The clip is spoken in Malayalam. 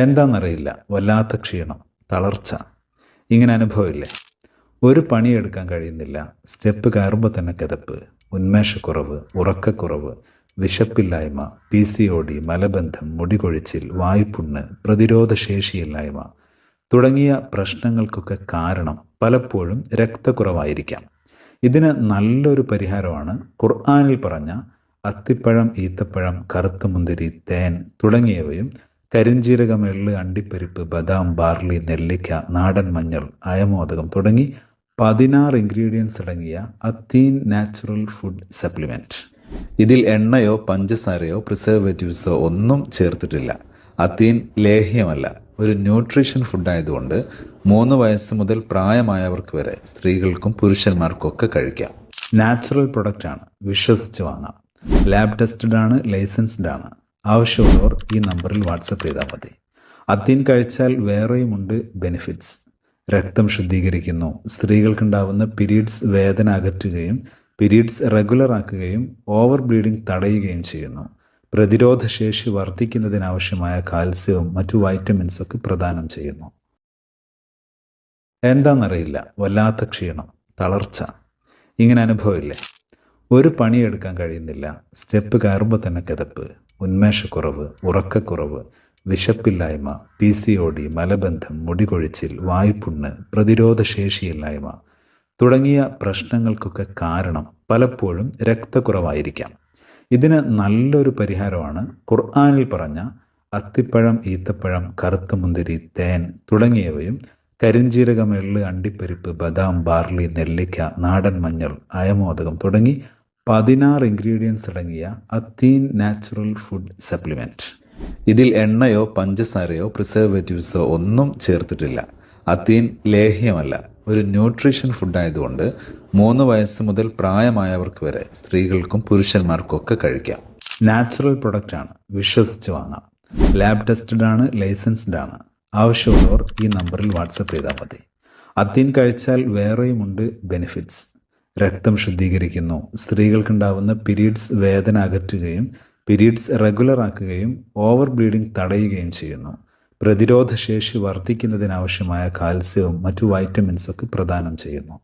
എന്താണെന്നറിയില്ല, വല്ലാത്ത ക്ഷീണം, തളർച്ച, ഇങ്ങനെ അനുഭവമില്ലേ? ഒരു പണിയെടുക്കാൻ കഴിയുന്നില്ല, സ്റ്റെപ്പ് കയറുമ്പോൾ തന്നെ കിതപ്പ്, ഉന്മേഷക്കുറവ്, ഉറക്കക്കുറവ്, വിശപ്പില്ലായ്മ, PCOD, മലബന്ധം, മുടികൊഴിച്ചിൽ, വായ്പുണ്ണ്, പ്രതിരോധശേഷിയില്ലായ്മ തുടങ്ങിയ പ്രശ്നങ്ങൾക്കൊക്കെ കാരണം പലപ്പോഴും രക്തക്കുറവായിരിക്കാം. ഇതിന് നല്ലൊരു പരിഹാരമാണ് ഖുർആനിൽ പറഞ്ഞ അത്തിപ്പഴം, ഈത്തപ്പഴം, കറുത്ത മുന്തിരി, തേൻ തുടങ്ങിയവയും കരിഞ്ജീരകം, എള്ള്, അണ്ടിപ്പരിപ്പ്, ബദാം, ബാർലി, നെല്ലിക്ക, നാടൻ മഞ്ഞൾ, അയമോദകം തുടങ്ങി 16 ഇൻഗ്രീഡിയൻസ് അടങ്ങിയ അത്തീൻ നാച്ചുറൽ ഫുഡ് സപ്ലിമെൻറ്റ്. ഇതിൽ എണ്ണയോ പഞ്ചസാരയോ പ്രിസർവേറ്റീവ്സോ ഒന്നും ചേർത്തിട്ടില്ല. അത്തീൻ ലേഹ്യമല്ല, ഒരു ന്യൂട്രീഷൻ ഫുഡായതുകൊണ്ട് 3 വയസ്സ് മുതൽ പ്രായമായവർക്ക് വരെ, സ്ത്രീകൾക്കും പുരുഷന്മാർക്കും ഒക്കെ കഴിക്കാം. നാച്ചുറൽ പ്രൊഡക്റ്റാണ്, വിശ്വസിച്ച് വാങ്ങാം. ലാബ് ടെസ്റ്റഡ് ആണ്, ലൈസൻസ്ഡ് ആണ്. ആവശ്യമുള്ളവർ ഈ നമ്പറിൽ വാട്സപ്പ് ചെയ്താൽ മതി. അത്തീൻ കഴിച്ചാൽ വേറെയുമുണ്ട് ബെനിഫിറ്റ്സ്. രക്തം ശുദ്ധീകരിക്കുന്നു, സ്ത്രീകൾക്കുണ്ടാവുന്ന പീരീഡ്സ് വേദന അകറ്റുകയും പീരീഡ്സ് റെഗുലർ ആക്കുകയും ഓവർ ബ്ലീഡിംഗ് തടയുകയും ചെയ്യുന്നു. പ്രതിരോധശേഷി വർദ്ധിക്കുന്നതിനാവശ്യമായ കാൽസ്യവും മറ്റു വൈറ്റമിൻസൊക്കെ പ്രദാനം ചെയ്യുന്നു. എന്താണെന്നറിയില്ല, വല്ലാത്ത ക്ഷീണം, തളർച്ച, ഇങ്ങനെ അനുഭവമില്ലേ? ഒരു പണിയെടുക്കാൻ കഴിയുന്നില്ല, സ്റ്റെപ്പ് കയറുമ്പോൾ തന്നെ കിതപ്പ്, ഉന്മേഷക്കുറവ്, ഉറക്കക്കുറവ്, വിശപ്പില്ലായ്മ, PCOD, മലബന്ധം, മുടികൊഴിച്ചിൽ, വായ്പുണ്ണ്, പ്രതിരോധശേഷിയില്ലായ്മ തുടങ്ങിയ പ്രശ്നങ്ങൾക്കൊക്കെ കാരണം പലപ്പോഴും രക്തക്കുറവായിരിക്കാം. ഇതിന് നല്ലൊരു പരിഹാരമാണ് ഖുർആനിൽ പറഞ്ഞ അത്തിപ്പഴം, ഈത്തപ്പഴം, കറുത്ത മുന്തിരി, തേൻ തുടങ്ങിയവയും കരിഞ്ജീരകം, എള്ള്, അണ്ടിപ്പരിപ്പ്, ബദാം, ബാർലി, നെല്ലിക്ക, നാടൻ മഞ്ഞൾ, അയമോദകം തുടങ്ങി 16 ഇൻഗ്രീഡിയൻസ് അടങ്ങിയ അത്തീൻ നാച്ചുറൽ ഫുഡ് സപ്ലിമെൻറ്റ്. ഇതിൽ എണ്ണയോ പഞ്ചസാരയോ പ്രിസർവേറ്റീവ്സോ ഒന്നും ചേർത്തിട്ടില്ല. അത്തീൻ ലേഹ്യമല്ല, ഒരു ന്യൂട്രീഷൻ ഫുഡായതുകൊണ്ട് 3 വയസ്സ് മുതൽ പ്രായമായവർക്ക് വരെ, സ്ത്രീകൾക്കും പുരുഷന്മാർക്കും ഒക്കെ കഴിക്കാം. നാച്ചുറൽ പ്രൊഡക്റ്റാണ്, വിശ്വസിച്ച് വാങ്ങാം. ലാബ് ടെസ്റ്റഡ് ആണ്, ലൈസൻസ്ഡ് ആണ്. ആവശ്യമുള്ളവർ ഈ നമ്പറിൽ വാട്സപ്പ് ചെയ്താൽ മതി. അത്തീൻ കഴിച്ചാൽ വേറെയുമുണ്ട് ബെനിഫിറ്റ്സ്. രക്തം ശുദ്ധീകരിക്കുന്നു, സ്ത്രീകൾക്കുണ്ടാവുന്ന പീരീഡ്സ് വേദന അകറ്റുകയും പീരീഡ്സ് റെഗുലർ ആക്കുകയും ഓവർ ബ്ലീഡിംഗ് തടയുകയും ചെയ്യുന്നു. പ്രതിരോധശേഷി വർദ്ധിക്കുന്നതിനാവശ്യമായ കാൽസ്യവും മറ്റു വൈറ്റമിൻസൊക്കെ പ്രദാനം ചെയ്യുന്നു.